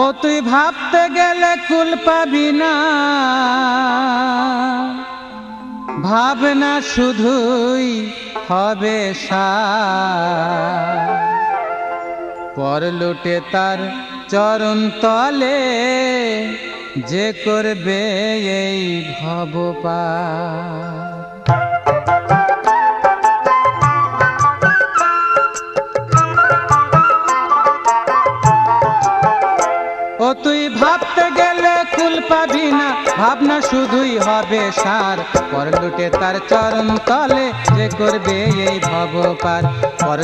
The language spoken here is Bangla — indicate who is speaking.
Speaker 1: ও তুই ভাবতে গেলে কুল পাবি না, ভাবনা শুধুই হবে সার। পর লুটে তার চরণ তলে যে করবে এই ভব পার। ও তুই ভাবতে গেলে কুল পাবি না, ভাবনা শুধুই হবে সার। পর লুটে তার চরণ তলে যে করবে এই ভব পার। পর